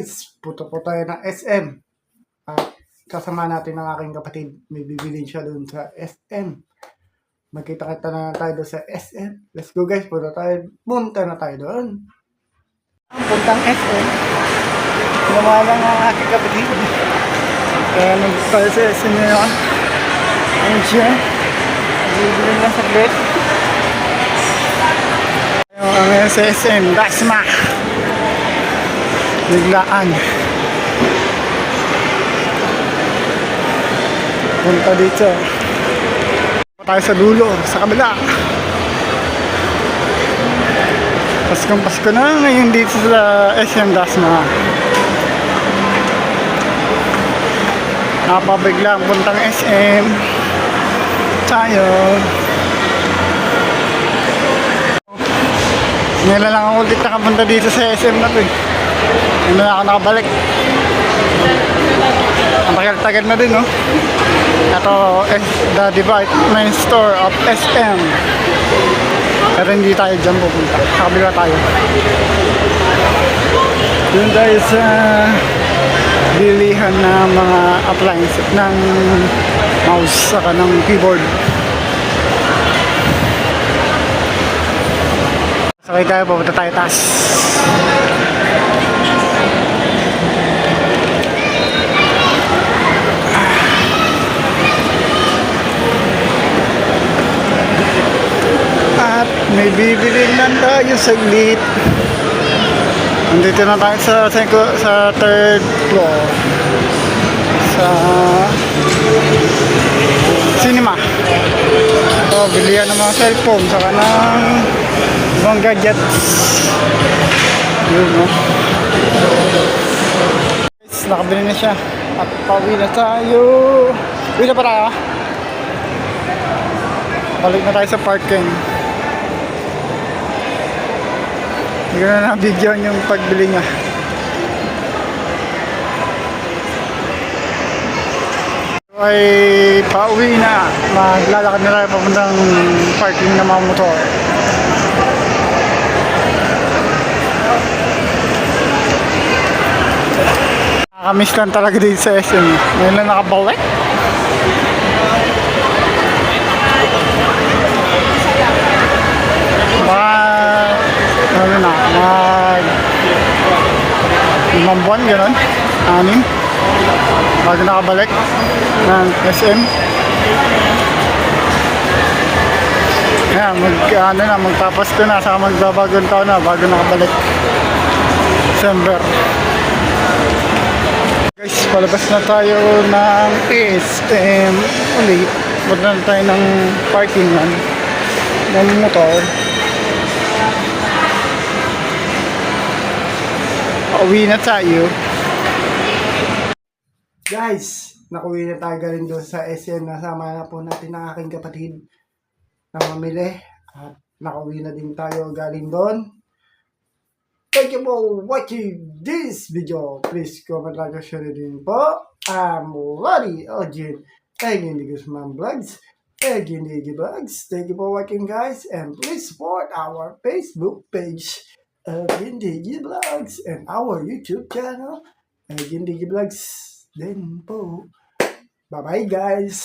guys, puto po tayo ng SM. At kasama natin ang aking kapatid. May bibilin siya doon sa SM. Magkita-kita na tayo doon sa SM. Let's go guys, punta na tayo doon. Ang puntang SM. Sinama lang ang aking kapatid. Kaya nagtayo sa SM ngayon. Ayun siya. Bibilin lang sa plate. Ngayon sa SM, Dasma. Biglaan. Punta dito. Tayo sa dulo, sa kabila. Paskong Pasko na ngayon dito sa SM Dasma. Napabiglang puntang SM. Tayo. Ngayon lang ako ulit nakapunta dito sa SM na to eh. Ngayon na ako nakabalik. Ang tagal-tagal na din, no? Ito is the department store of SM. Pero hindi tayo dyan pupunta. Sa kabila tayo. Doon tayo sa bilihan na mga appliances ng mouse saka ng keyboard. Sakay tayo, pupunta tayo taas. At may bibilin lang tayo saglit. Nandito na tayo sa third floor. Sa cinema. So, bilihan ng mga cellphone saka ng ibang gadgets. Yun, no? Guys, nakabili na siya. At pauwi na tayo. Uwi na pa tayo. Balik na tayo sa parking. Hindi ko na na-videoan yung pagbili niya. Ay pauwi na. Maglalakad na tayo papuntang parking ng mga motor. Nakakamiss lang talaga dito sa SM. Ngayon lang nakabalik. Ano na, limang buwan, gano'n, 6 bago nakabalik ng SM. Ayan, magpapasko na, saka magbabagong taon na bago nakabalik December. Guys, palabas na tayo ng SM ulit. Punta na tayo ng parking ng motor. Uwi na tayo. Guys, nakuwi na tayo galing doon sa SM. Nasama na po natin ang aking kapatid na mamili. At nakauwi na din tayo galing doon. Thank you for watching this video. Please comment, like, and share din po. I'm Lodi Ojin. Egin di Guzman Vlogs. Egin di Vlogs. Thank you for watching guys. And please support our Facebook page. Egin Digi Vlogs and our YouTube channel Egin Digi Vlogs din po. Bye guys.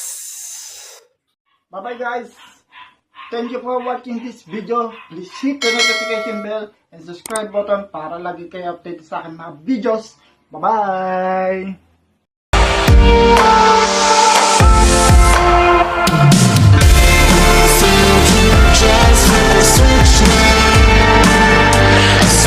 Thank you for watching this video. Please hit the notification bell and subscribe button para lagi kayo update sa akin mga videos. Bye bye.